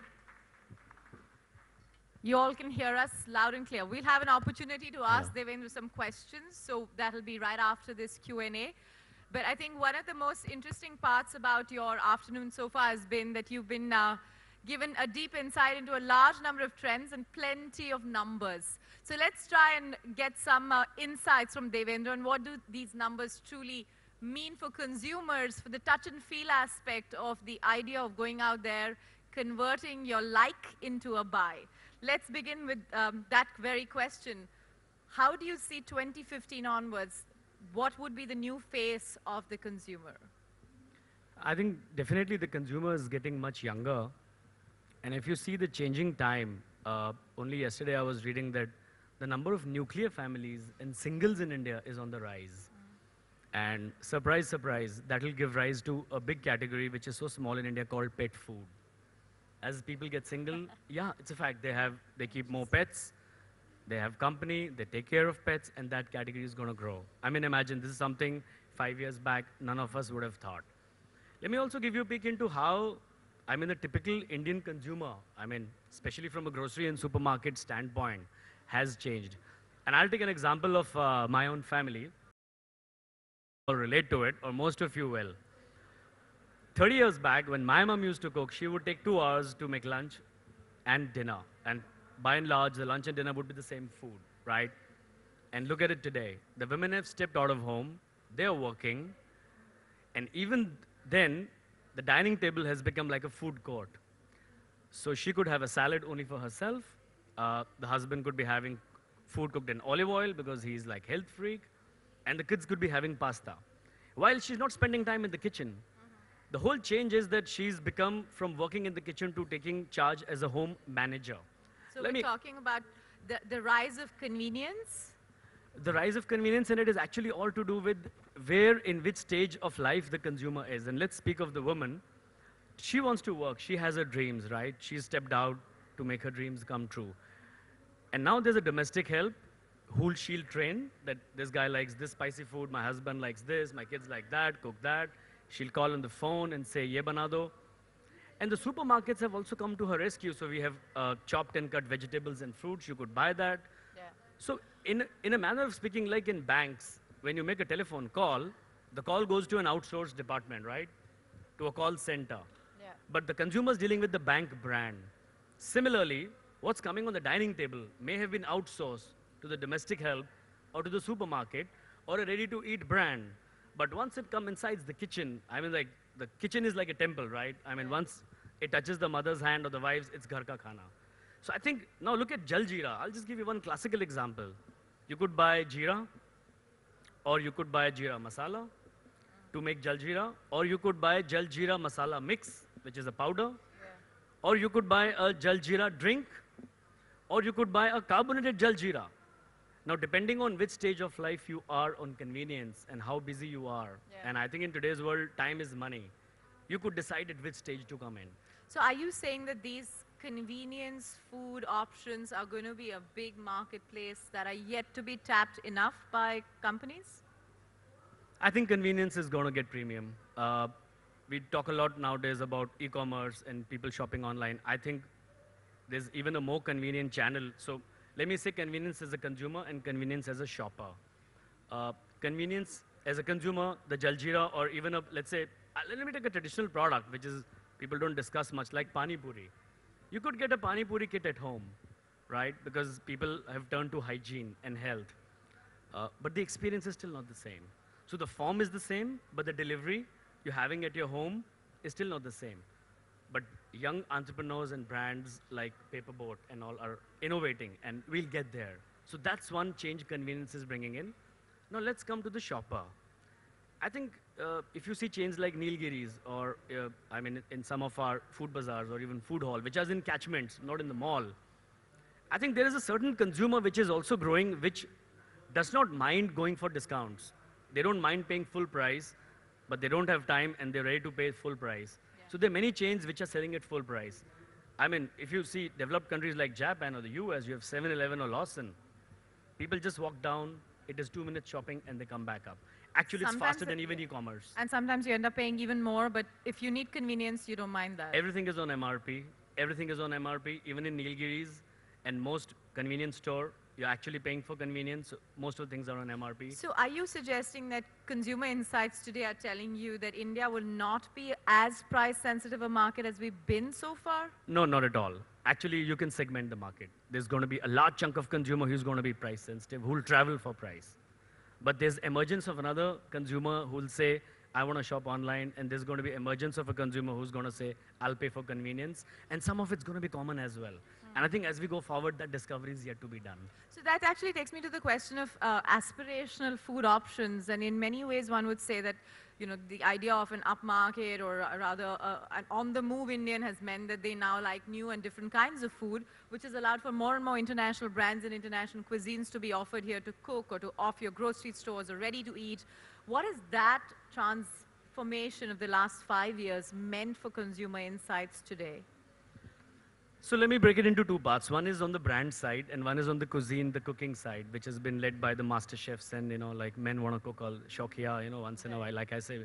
You all can hear us loud and clear. We'll have an opportunity to ask Devendra some questions, so that'll be right after this Q&A. But I think one of the most interesting parts about your afternoon so far has been that you've been given a deep insight into a large number of trends and plenty of numbers. So let's try and get some insights from Devendra on what do these numbers truly mean for consumers, for the touch and feel aspect of the idea of going out there, converting your like into a buy. Let's begin with that very question. How do you see 2015 onwards? What would be the new face of the consumer? I think definitely the consumer is getting much younger. And if you see the changing time, only yesterday I was reading that the number of nuclear families and singles in India is on the rise. And surprise, surprise, that will give rise to a big category which is so small in India called pet food. As people get single, yeah, it's a fact. They keep more pets, they have company, they take care of pets, and that category is going to grow. I mean, imagine this is something 5 years back none of us would have thought. Let me also give you a peek into how, the typical Indian consumer, especially from a grocery and supermarket standpoint, has changed. And I'll take an example of my own family. I'll relate to it, or most of you will. 30 years back, when my mom used to cook, she would take 2 hours to make lunch and dinner. And by and large, the lunch and dinner would be the same food, right? And look at it today. The women have stepped out of home, they're working, and even then, the dining table has become like a food court. So she could have a salad only for herself. The husband could be having food cooked in olive oil because he's like health freak. And the kids could be having pasta. While she's not spending time in the kitchen. The whole change is that she's become from working in the kitchen to taking charge as a home manager. So we're talking about the rise of convenience? The rise of convenience, and it is actually all to do with where, in which stage of life the consumer is. And let's speak of the woman. She wants to work. She has her dreams, right? She's stepped out to make her dreams come true. And now there's a domestic help who she'll train, that this guy likes this spicy food, my husband likes this, my kids like that, cook that. She'll call on the phone and say, ye bana do. And the supermarkets have also come to her rescue. So we have chopped and cut vegetables and fruits. You could buy that. Yeah. So in a manner of speaking, like in banks, when you make a telephone call, the call goes to an outsourced department, right? To a call center. Yeah. But the consumer's dealing with the bank brand. Similarly, what's coming on the dining table may have been outsourced to the domestic help or to the supermarket or a ready-to-eat brand. But once it comes inside the kitchen, the kitchen is like a temple, right? Once it touches the mother's hand or the wife's, it's ghar ka khana. So I think, now look at Jal Jeera. I'll just give you one classical example. You could buy jeera, or you could buy jeera masala to make Jal Jeera, or you could buy Jal Jeera masala mix, which is a powder, or you could buy a Jal Jeera drink, or you could buy a carbonated Jal Jeera. Now, depending on which stage of life you are on convenience and how busy you are, and I think in today's world, time is money, you could decide at which stage to come in. So are you saying that these convenience food options are going to be a big marketplace that are yet to be tapped enough by companies? I think convenience is going to get premium. We talk a lot nowadays about e-commerce and people shopping online. I think there's even a more convenient channel. So let me say convenience as a consumer and convenience as a shopper. Convenience as a consumer, the Jal Jeera, or even let's say, let me take a traditional product, which is people don't discuss much, like Pani Puri. You could get a Pani Puri kit at home, right? Because people have turned to hygiene and health. but the experience is still not the same. So the form is the same, but the delivery you're having at your home is still not the same. But young entrepreneurs and brands like Paperboat and all are innovating, and we'll get there. So that's one change convenience is bringing in. Now let's come to the shopper. I think if you see chains like Nilgiri's or, I mean, in some of our food bazaars or even food hall, which are in catchments, not in the mall, I think there is a certain consumer which is also growing, which does not mind going for discounts. They don't mind paying full price, but they don't have time and they're ready to pay full price. So there are many chains which are selling at full price. I mean, if you see developed countries like Japan or the US, you have 7-Eleven or Lawson. People just walk down, it is 2 minutes shopping and they come back up. Actually, it's Sometimes faster than even e-commerce. And sometimes you end up paying even more, but if you need convenience, you don't mind that. Everything is on MRP. Everything is on MRP, even in Nilgiri's and most convenience store, you're actually paying for convenience. Most of the things are on MRP. So are you suggesting that consumer insights today are telling you that India will not be as price sensitive a market as we've been so far? No, not at all. Actually, you can segment the market. There's going to be a large chunk of consumer who's going to be price sensitive, who'll travel for price. But there's emergence of another consumer who'll say, I want to shop online, and there's going to be emergence of a consumer who's going to say, I'll pay for convenience. And some of it's going to be common as well. And I think as we go forward, that discovery is yet to be done. So that actually takes me to the question of aspirational food options. And in many ways, one would say that, you know, the idea of an upmarket or rather an on-the-move Indian has meant that they now like new and different kinds of food, which has allowed for more and more international brands and international cuisines to be offered here to cook or to off your grocery stores or ready to eat. What is that transformation of the last 5 years meant for consumer insights today? So let me break it into two parts. One is on the brand side, and one is on the cuisine, the cooking side, which has been led by the master chefs and, you know, like men want to cook all shokia, you know, once in a while. Like I say,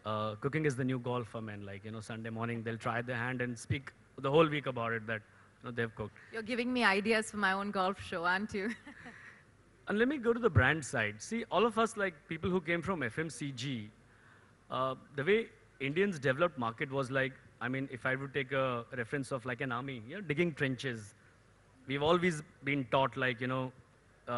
cooking is the new golf for men. Like, you know, Sunday morning, they'll try their hand and speak the whole week about it that, you know, they've cooked. You're giving me ideas for my own golf show, aren't you? And let me go to the brand side. See, all of us, like people who came from FMCG, the way Indians developed market was like, I mean, if I would take a reference of like an army, you know, digging trenches. We've always been taught like, you know,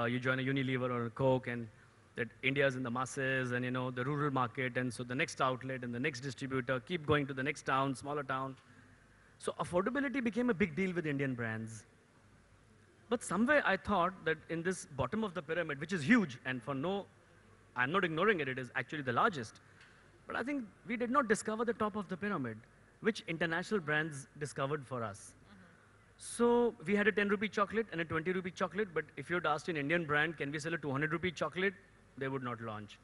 you join a Unilever or a Coke and that India's in the masses and, you know, the rural market. And so the next outlet and the next distributor, keep going to the next town, smaller town. So affordability became a big deal with Indian brands. But somewhere I thought that in this bottom of the pyramid, which is huge, and for no, I'm not ignoring it, it is actually the largest. But I think we did not discover the top of the pyramid, which international brands discovered for us. So we had a 10 rupee chocolate and a 20 rupee chocolate, but if you'd asked an Indian brand, can we sell a 200 rupee chocolate? They would not launch.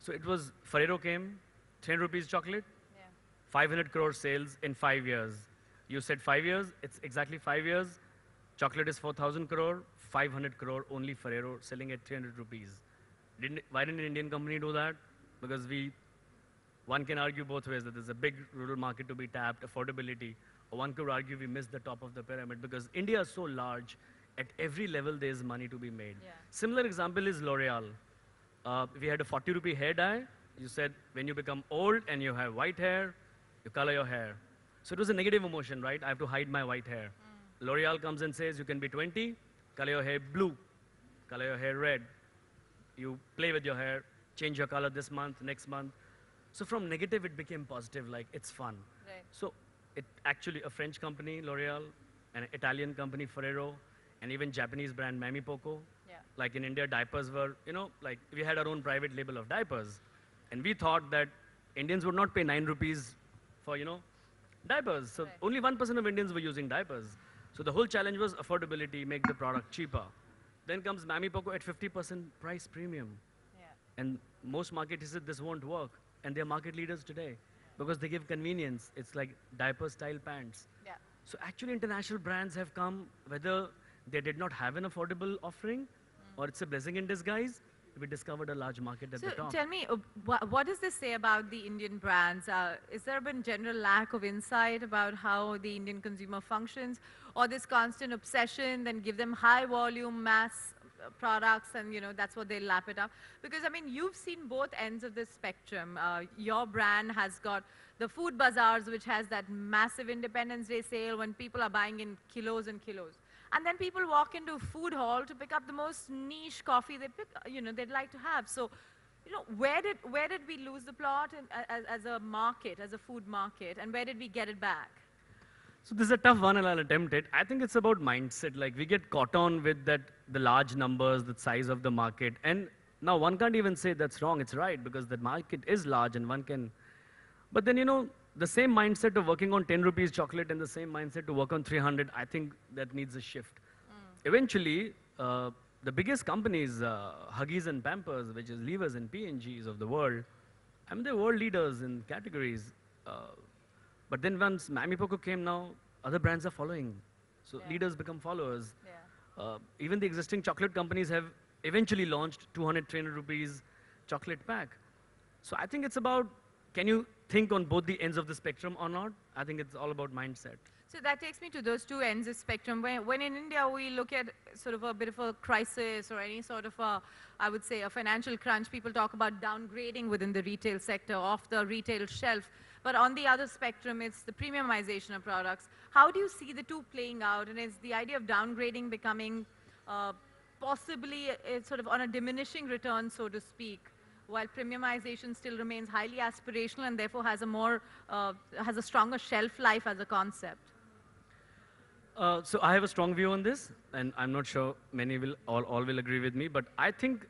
So it was, Ferrero came, 10 rupees chocolate, 500 crore sales in 5 years. You said 5 years, it's exactly 5 years. Chocolate is 4,000 crore, 500 crore only Ferrero selling at 300 rupees. Why didn't an Indian company do that? Because one can argue both ways, that there's a big rural market to be tapped, affordability, or one could argue we missed the top of the pyramid because India is so large, at every level there's money to be made. Yeah. Similar example is L'Oreal. We had a 40 rupee hair dye. You said when you become old and you have white hair, you color your hair. So it was a negative emotion, right? I have to hide my white hair. L'Oreal comes and says you can be 20, color your hair blue, color your hair red. You play with your hair, change your color this month, next month. So from negative, it became positive, like it's fun. Right. So it actually, a French company, L'Oreal, an Italian company, Ferrero, and even Japanese brand, Mami Poco. Yeah. Like in India, diapers were, you know, like we had our own private label of diapers. And we thought that Indians would not pay 9 rupees for, you know, diapers. So Right. only 1% of Indians were using diapers. So the whole challenge was affordability, make the product cheaper. Then comes Mami Poco at 50% price premium. Yeah. And most marketers said this won't work. And they're market leaders today because they give convenience. It's like diaper-style pants. Yeah. So actually, international brands have come, whether they did not have an affordable offering or it's a blessing in disguise, we discovered a large market at So the top. tell me, what does this say about the Indian brands? Is there been general lack of insight about how the Indian consumer functions, or this constant obsession, then give them high volume, mass products, and you know that's what they lap it up? Because I mean, you've seen both ends of the spectrum. Your brand has got the food bazaars, which has that massive Independence Day sale when people are buying in kilos and kilos. And then people walk into a food hall to pick up the most niche coffee they'd like to have. So, where did we lose the plot as a market, as a food market, and where did we get it back? So this is a tough one and I'll attempt it. I think it's about mindset. Like we get caught on with that, the large numbers, the size of the market. And now one can't even say that's wrong, it's right, because the market is large and one can. But then, the same mindset of working on 10 rupees chocolate and the same mindset to work on 300, I think that needs a shift. Eventually, the biggest companies, Huggies and Pampers, which is Levers and P&Gs of the world, I mean, they're world leaders in categories. But then once Mammy Poco came now, other brands are following. So leaders become followers. Yeah. Even the existing chocolate companies have eventually launched 200, 300 rupees chocolate pack. So I think it's about, can you think on both the ends of the spectrum or not? I think it's all about mindset. So that takes me to those two ends of spectrum. When in India we look at sort of a bit of a crisis or any sort of I would say, a financial crunch, people talk about downgrading within the retail sector, off the retail shelf. But on the other spectrum, it's the premiumization of products. How do you see the two playing out? And is the idea of downgrading becoming possibly sort of on a diminishing return, so to speak, while premiumization still remains highly aspirational and therefore has a stronger shelf life as a concept? So I have a strong view on this, and I'm not sure many will, all will agree with me, but I think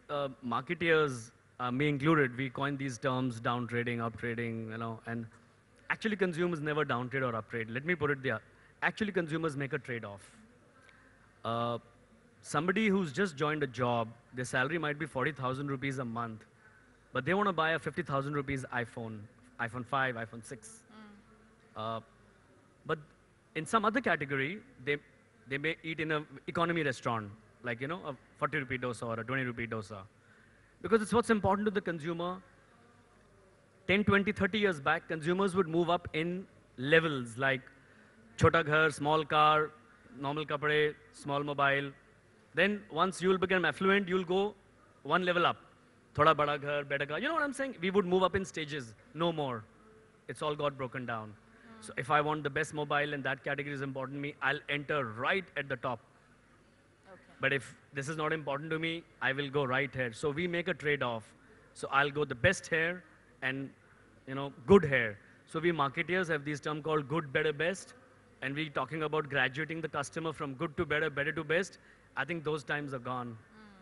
marketeers, me included, we coined these terms, down trading, up trading, and actually consumers never down trade or up trade. Let me put it there. Actually consumers make a trade-off. Somebody who's just joined a job, their salary might be 40,000 rupees a month, but they want to buy a 50,000 rupees iPhone 5, iPhone 6. But in some other category, they may eat in an economy restaurant, like, a 40 rupee dosa or a 20 rupee dosa. Because it's what's important to the consumer. 10, 20, 30 years back, consumers would move up in levels like chota ghar, small car, normal kapde, small mobile. Then once you'll become affluent, you'll go one level up. Thoda bada ghar, better car. You know what I'm saying? We would move up in stages, no more. It's all got broken down. So if I want the best mobile and that category is important to me, I'll enter right at the top. Okay. But if this is not important to me, I will go right here. So we make a trade-off. So I'll go the best hair and, good hair. So we marketeers have this term called good, better, best. And we're talking about graduating the customer from good to better, better to best. I think those times are gone.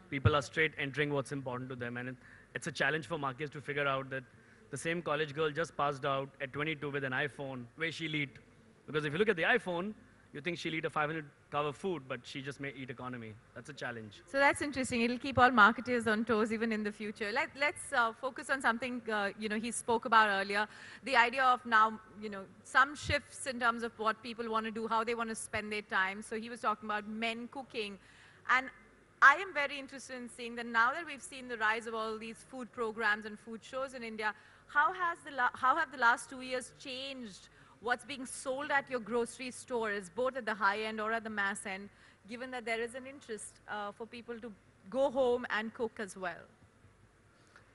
People are straight entering what's important to them. And it's a challenge for marketers to figure out that the same college girl just passed out at 22 with an iPhone, where she'll eat. Because if you look at the iPhone, you think she'll eat a 500 cover food, but she just may eat economy. That's a challenge. So that's interesting. It'll keep all marketers on toes even in the future. Let's focus on something he spoke about earlier. The idea of now, some shifts in terms of what people want to do, how they want to spend their time. So he was talking about men cooking. And I am very interested in seeing that now that we've seen the rise of all these food programs and food shows in India, how have the last 2 years changed what's being sold at your grocery stores, both at the high end or at the mass end, given that there is an interest for people to go home and cook as well?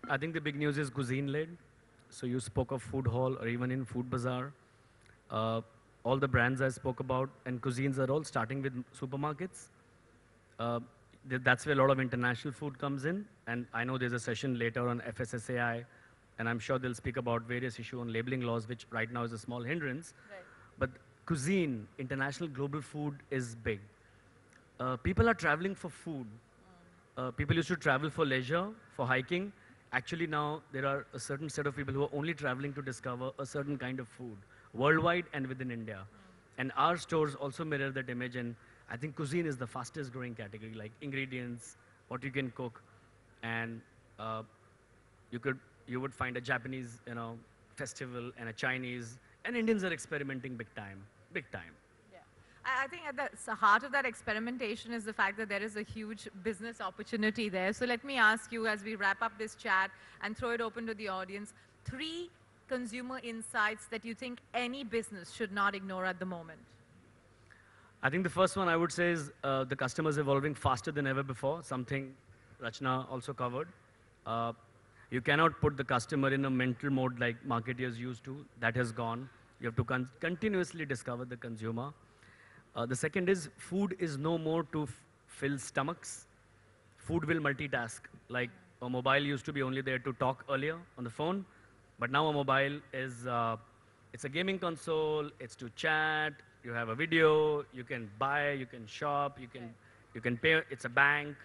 I think the big news is cuisine-led. So you spoke of food hall or even in food bazaar. All the brands I spoke about and cuisines are all starting with supermarkets. That's where a lot of international food comes in. And I know there's a session later on FSSAI, and I'm sure they'll speak about various issues on labeling laws, which right now is a small hindrance. Right. But cuisine, international global food is big. People are traveling for food. People used to travel for leisure, for hiking. Actually now, there are a certain set of people who are only traveling to discover a certain kind of food, worldwide and within India. And our stores also mirror that image, and I think cuisine is the fastest growing category, like ingredients, what you can cook, and you would find a Japanese, festival and a Chinese, and Indians are experimenting big time, big time. Yeah. I think at the heart of that experimentation is the fact that there is a huge business opportunity there. So let me ask you, as we wrap up this chat and throw it open to the audience, 3 consumer insights that you think any business should not ignore at the moment. I think the first one I would say is the customer is evolving faster than ever before, something Rachna also covered. You cannot put the customer in a mental mode like marketeers used to. That has gone. You have to continuously discover the consumer. The second is food is no more to fill stomachs. Food will multitask. Like a mobile used to be only there to talk earlier on the phone, but now a mobile is it's a gaming console. It's to chat. You have a video. You can buy. You can shop. You can pay. It's a bank.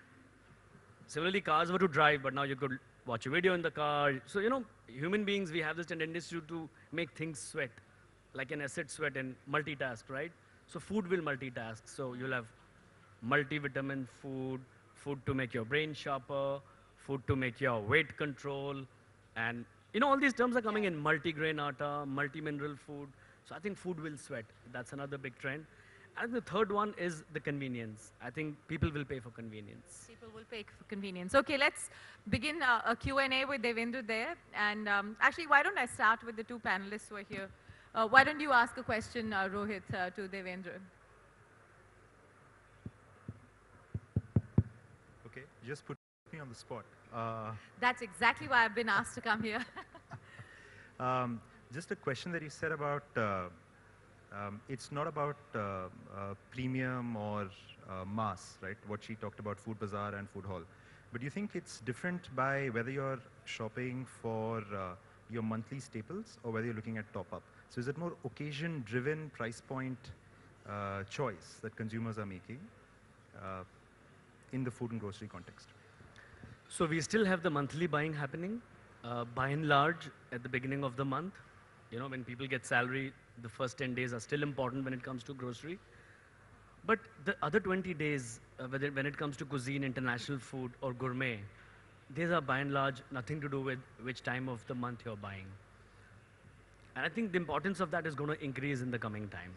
Similarly, cars were to drive, but now you could watch a video in the car. So, you know, human beings, we have this tendency to make things sweat, like an acid sweat and multitask, right? So food will multitask. So you'll have multivitamin food, food to make your brain sharper, food to make your weight control. And, you know, all these terms are coming in multigrain atta, multi-mineral food. So I think food will sweat. That's another big trend. And the third one is the convenience. I think people will pay for convenience. People will pay for convenience. Okay, let's begin a Q&A with Devendra there. And actually, why don't I start with the two panelists who are here? Why don't you ask a question, Rohit, to Devendra? Okay, just put me on the spot. That's exactly why I've been asked to come here. Just a question that you said about it's not about premium or mass, right? What she talked about, Food Bazaar and Food Hall. But do you think it's different by whether you're shopping for your monthly staples or whether you're looking at top-up? So is it more occasion-driven price point choice that consumers are making in the food and grocery context? So we still have the monthly buying happening. By and large, at the beginning of the month, you know, when people get salary, the first 10 days are still important when it comes to grocery. But the other 20 days, when it comes to cuisine, international food, or gourmet, these are by and large nothing to do with which time of the month you're buying. And I think the importance of that is going to increase in the coming time.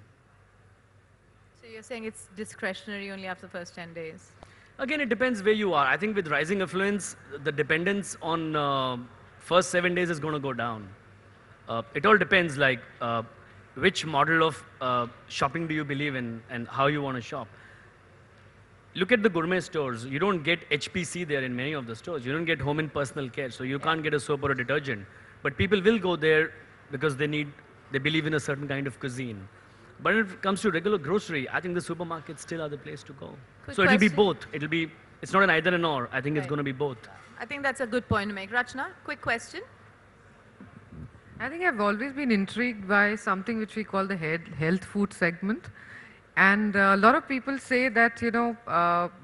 So you're saying it's discretionary only after the first 10 days? Again, it depends where you are. I think with rising affluence, the dependence on first 7 days is going to go down. It all depends, like, which model of shopping do you believe in and how you want to shop. Look at the gourmet stores. You don't get HPC there in many of the stores. You don't get home and personal care, so you can't get a soap or a detergent. But people will go there because they believe in a certain kind of cuisine. But when it comes to regular grocery, I think the supermarkets still are the place to go. So it'll be both. It's not an either and or. I think it's going to be both. I think that's a good point to make. Rachna, quick question. I think I've always been intrigued by something which we call the health food segment. And a lot of people say that, you know,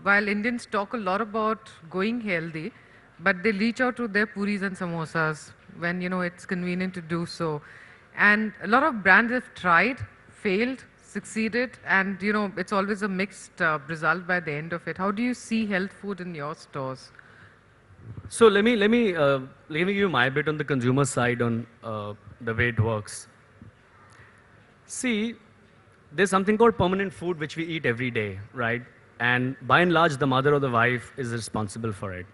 while Indians talk a lot about going healthy, but they reach out to their puris and samosas when, you know, it's convenient to do so. And a lot of brands have tried, failed, succeeded, and, you know, it's always a mixed result by the end of it. How do you see health food in your stores? So let me give you my bit on the consumer side on the way it works. See, there's something called permanent food which we eat every day, right? And by and large, the mother or the wife is responsible for it.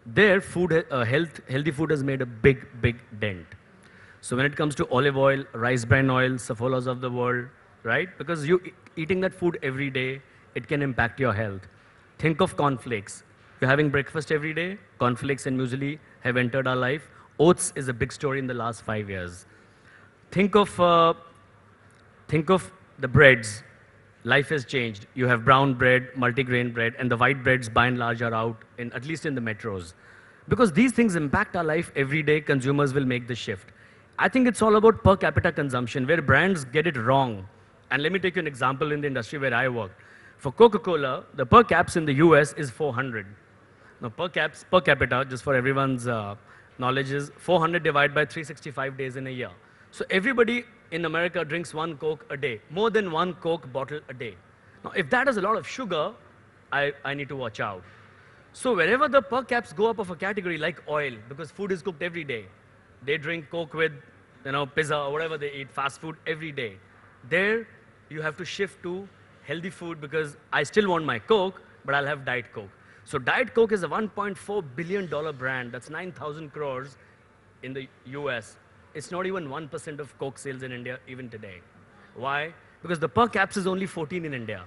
Their food, healthy food has made a big, big dent. So when it comes to olive oil, rice bran oil, Safolas of the world, right? Because you eating that food every day, it can impact your health. Think of cornflakes. You're having breakfast every day. Cornflakes and muesli have entered our life. Oats is a big story in the last 5 years. Think of the breads. Life has changed. You have brown bread, multigrain bread, and the white breads by and large are out, at least in the metros. Because these things impact our life every day, consumers will make the shift. I think it's all about per capita consumption, where brands get it wrong. And let me take you an example in the industry where I work. For Coca-Cola, the per caps in the US is 400. Now, per capita, just for everyone's knowledge, is 400 divided by 365 days in a year. So everybody in America drinks one Coke a day, more than one Coke bottle a day. Now, if that has a lot of sugar, I need to watch out. So wherever the per caps go up of a category like oil, because food is cooked every day, they drink Coke with, you know, pizza or whatever they eat, fast food every day. There, you have to shift to healthy food because I still want my Coke, but I'll have Diet Coke. So Diet Coke is a $1.4 billion brand. That's 9,000 crores in the US. It's not even 1% of Coke sales in India even today. Why? Because the per caps is only 14 in India.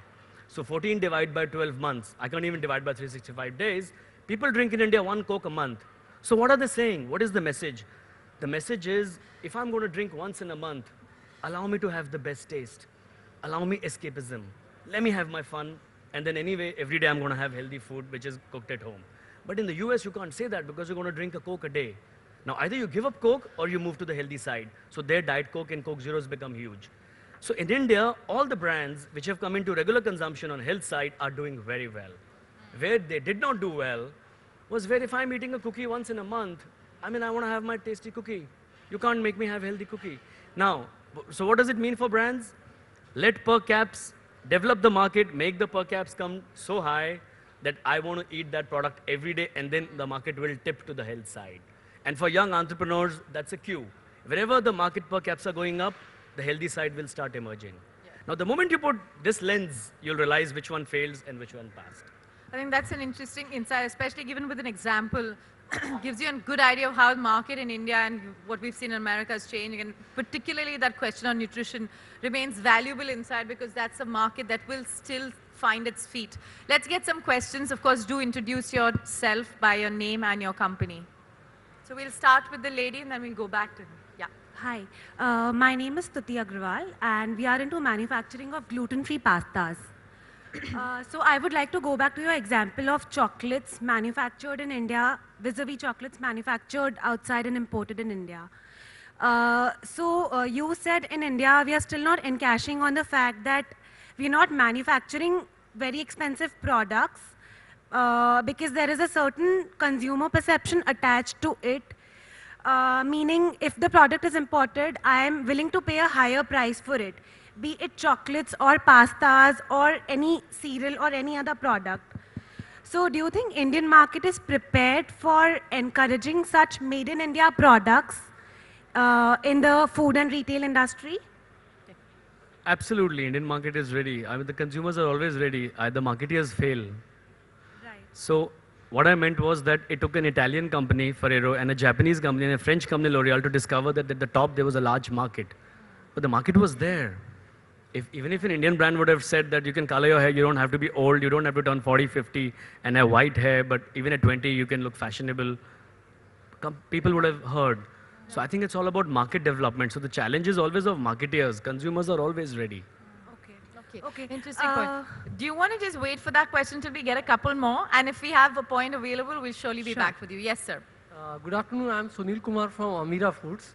So 14 divided by 12 months. I can't even divide by 365 days. People drink in India one Coke a month. So what are they saying? What is the message? The message is, if I'm going to drink once in a month, allow me to have the best taste. Allow me escapism. let me have my fun, and then anyway, every day I'm going to have healthy food which is cooked at home. But in the US, you can't say that because you're going to drink a Coke a day. Now, either you give up Coke or you move to the healthy side. So their Diet Coke and Coke Zeros become huge. So in India, all the brands which have come into regular consumption on health side are doing very well. Where they did not do well was where if I'm eating a cookie once in a month, I mean, I want to have my tasty cookie. You can't make me have healthy cookie. Now, so what does it mean for brands? Let per caps develop the market, make the per caps come so high that I want to eat that product every day, and then the market will tip to the health side. And for young entrepreneurs, that's a cue. Wherever the market per caps are going up, the healthy side will start emerging. Yeah. Now, the moment you put this lens, you'll realize which one fails and which one passed. I think that's an interesting insight, especially given with an example. Gives you a good idea of how the market in India and what we've seen in America is changing, and particularly that question on nutrition remains valuable insight because that's a market that will still find its feet. Let's get some questions. Of course, do introduce yourself by your name and your company. So we'll start with the lady and then we'll go back to him. Yeah. Hi, my name is Stuti Agrawal and we are into manufacturing of gluten-free pastas. So I would like to go back to your example of chocolates manufactured in India vis-a-vis chocolates manufactured outside and imported in India. You said in India we are still not encashing on the fact that we are not manufacturing very expensive products because there is a certain consumer perception attached to it. Meaning if the product is imported, I am willing to pay a higher price for it, be it chocolates or pastas or any cereal or any other product. So do you think Indian market is prepared for encouraging such made in India products in the food and retail industry? Absolutely, Indian market is ready. I mean, the consumers are always ready. The marketeers fail. Right. So what I meant was that it took an Italian company, Ferrero, and a Japanese company and a French company, L'Oreal, to discover that at the top there was a large market. But the market was there. Even if an Indian brand would have said that you can color your hair, you don't have to be old, you don't have to turn 40, 50 and have white hair, but even at 20 you can look fashionable, people would have heard. So I think it's all about market development. So the challenge is always of marketeers. Consumers are always ready. Okay. Interesting point. Do you want to just wait for that question till we get a couple more? And if we have a point available, we'll surely be back with you. Yes, sir. Good afternoon. I'm Sunil Kumar from Amira Foods.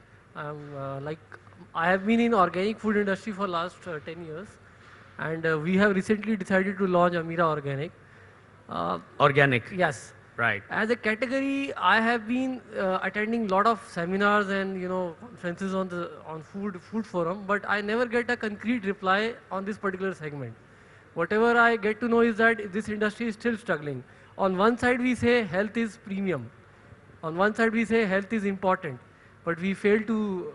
I have been in organic food industry for last 10 years, and we have recently decided to launch Amira Organic. Organic. Yes. Right. As a category, I have been attending lot of seminars and conferences on food forum, but I never get a concrete reply on this particular segment. Whatever I get to know is that this industry is still struggling. On one side we say health is premium, on one side we say health is important, but we fail to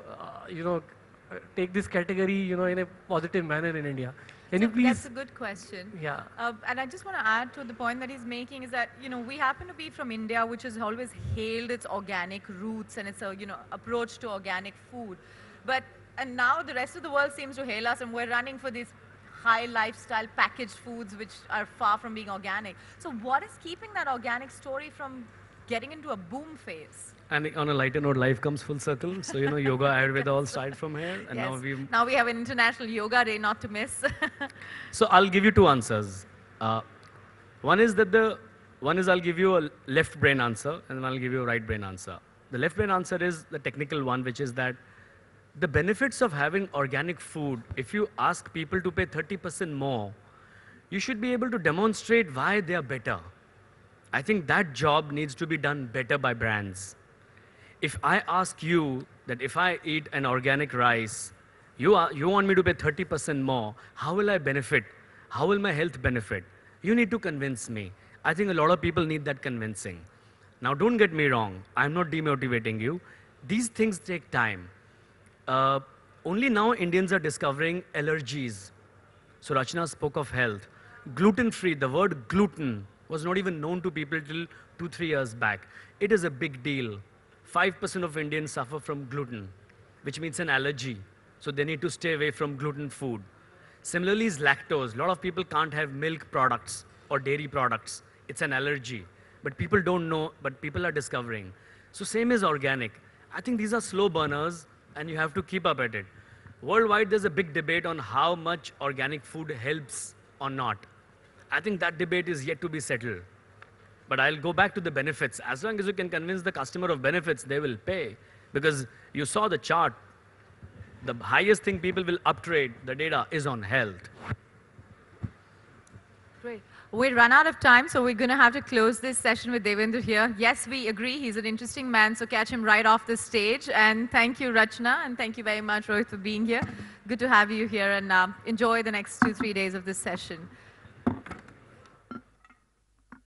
take this category in a positive manner in India. Can you please? That's a good question. Yeah. And I just want to add to the point that he's making is that, we happen to be from India, which has always hailed its organic roots and its, approach to organic food. And now the rest of the world seems to hail us and we're running for these high lifestyle packaged foods which are far from being organic. So what is keeping that organic story from getting into a boom phase? And on a lighter note, life comes full circle. So, yoga, Ayurveda all started from here. And yes. Now we have an International Yoga Day not to miss. So I'll give you two answers. One is I'll give you a left brain answer and then I'll give you a right brain answer. The left brain answer is the technical one, which is that the benefits of having organic food, if you ask people to pay 30% more, you should be able to demonstrate why they are better. I think that job needs to be done better by brands. If I ask you that if I eat an organic rice, you want me to pay 30% more, how will I benefit? How will my health benefit? You need to convince me. I think a lot of people need that convincing. Now, don't get me wrong. I'm not demotivating you. These things take time. Only now Indians are discovering allergies. So Rachna spoke of health. Gluten-free, the word gluten was not even known to people till 2-3 years back. It is a big deal. 5% of Indians suffer from gluten, which means an allergy. So they need to stay away from gluten food. Similarly is lactose. A lot of people can't have milk products or dairy products. It's an allergy. But people don't know, but people are discovering. So same is organic. I think these are slow burners and you have to keep up at it. Worldwide, there's a big debate on how much organic food helps or not? I think that debate is yet to be settled. But I'll go back to the benefits. As long as you can convince the customer of benefits, they will pay. Because you saw the chart. The highest thing people will uptrade the data is on health. Great. We've run out of time, so we're going to have to close this session with Devendra here. Yes, we agree. He's an interesting man, so catch him right off the stage. And thank you, Rachna, and thank you very much, Rohit, for being here. Good to have you here, and enjoy the next 2-3 days of this session.